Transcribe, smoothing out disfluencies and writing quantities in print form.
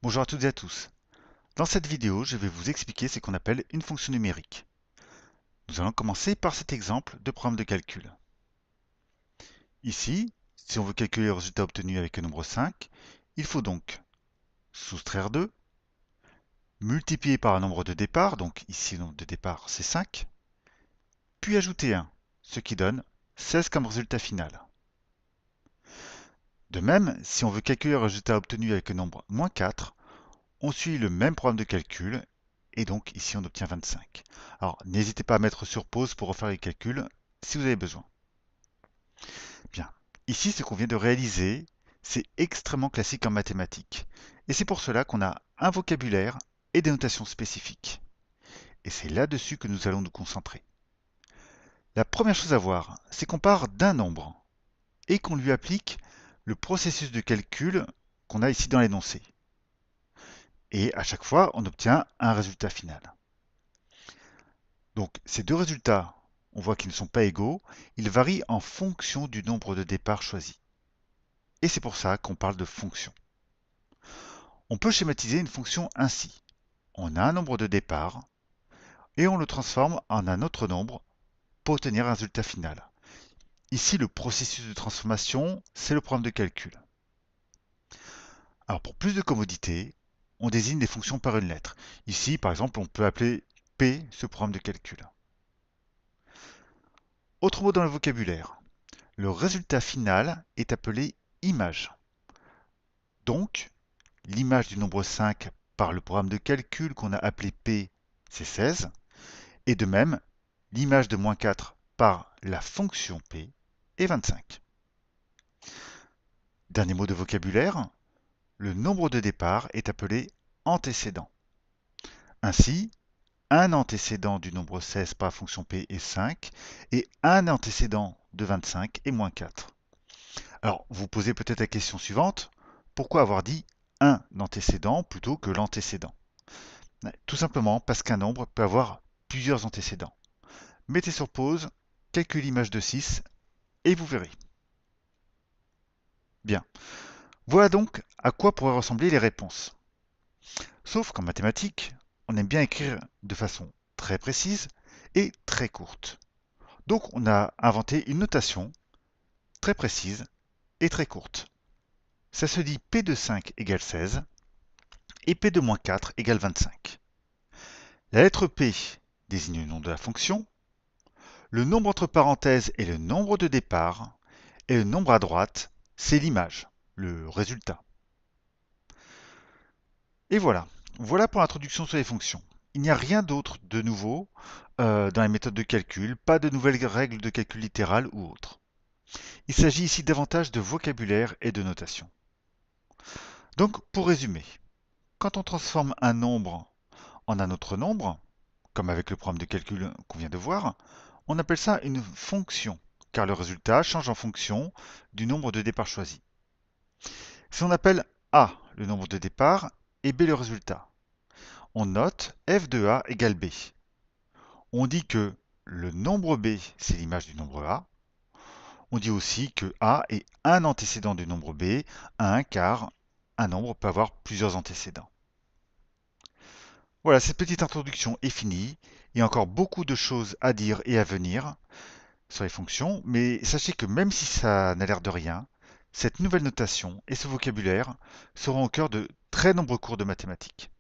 Bonjour à toutes et à tous. Dans cette vidéo, je vais vous expliquer ce qu'on appelle une fonction numérique. Nous allons commencer par cet exemple de programme de calcul. Ici, si on veut calculer le résultat obtenu avec un nombre 5, il faut donc soustraire 2, multiplier par un nombre de départ, donc ici le nombre de départ c'est 5, puis ajouter 1, ce qui donne 16 comme résultat final. De même, si on veut calculer le résultat obtenu avec un nombre moins 4, on suit le même programme de calcul et donc ici on obtient 25. Alors n'hésitez pas à mettre sur pause pour refaire les calculs si vous avez besoin. Bien, ici ce qu'on vient de réaliser, c'est extrêmement classique en mathématiques. Et c'est pour cela qu'on a un vocabulaire et des notations spécifiques. Et c'est là-dessus que nous allons nous concentrer. La première chose à voir, c'est qu'on part d'un nombre et qu'on lui applique le processus de calcul qu'on a ici dans l'énoncé. Et à chaque fois, on obtient un résultat final. Donc ces deux résultats, on voit qu'ils ne sont pas égaux, ils varient en fonction du nombre de départs choisi. Et c'est pour ça qu'on parle de fonction. On peut schématiser une fonction ainsi. On a un nombre de départs et on le transforme en un autre nombre pour obtenir un résultat final. Ici, le processus de transformation, c'est le programme de calcul. Alors pour plus de commodité, on désigne des fonctions par une lettre. Ici, par exemple, on peut appeler P ce programme de calcul. Autre mot dans le vocabulaire. Le résultat final est appelé image. Donc, l'image du nombre 5 par le programme de calcul qu'on a appelé P, c'est 16. Et de même, l'image de moins 4 par la fonction P est 25. Dernier mot de vocabulaire, le nombre de départ est appelé antécédent. Ainsi, un antécédent du nombre 16 par la fonction P est 5 et un antécédent de 25 est moins 4. Alors, vous posez peut-être la question suivante, pourquoi avoir dit un antécédent plutôt que l'antécédent? Tout simplement parce qu'un nombre peut avoir plusieurs antécédents. Mettez sur pause, calculez l'image de 6 et vous verrez. Bien. Voilà donc à quoi pourraient ressembler les réponses. Sauf qu'en mathématiques, on aime bien écrire de façon très précise et très courte. Donc on a inventé une notation très précise et très courte. Ça se dit P de 5 égale 16 et P de moins 4 égale 25. La lettre P désigne le nom de la fonction, le nombre entre parenthèses est le nombre de départ, et le nombre à droite, c'est l'image, le résultat. Et voilà. Voilà pour l'introduction sur les fonctions. Il n'y a rien d'autre de nouveau dans les méthodes de calcul, pas de nouvelles règles de calcul littéral ou autres. Il s'agit ici davantage de vocabulaire et de notation. Donc, pour résumer, quand on transforme un nombre en un autre nombre, comme avec le programme de calcul qu'on vient de voir, on appelle ça une fonction, car le résultat change en fonction du nombre de départs choisi. Si on appelle A le nombre de départs et B le résultat, on note f de A égale B. On dit que le nombre B, c'est l'image du nombre A. On dit aussi que A est un antécédent du nombre B, car un nombre peut avoir plusieurs antécédents. Voilà, cette petite introduction est finie. Il y a encore beaucoup de choses à dire et à venir sur les fonctions, mais sachez que même si ça n'a l'air de rien, cette nouvelle notation et ce vocabulaire seront au cœur de très nombreux cours de mathématiques.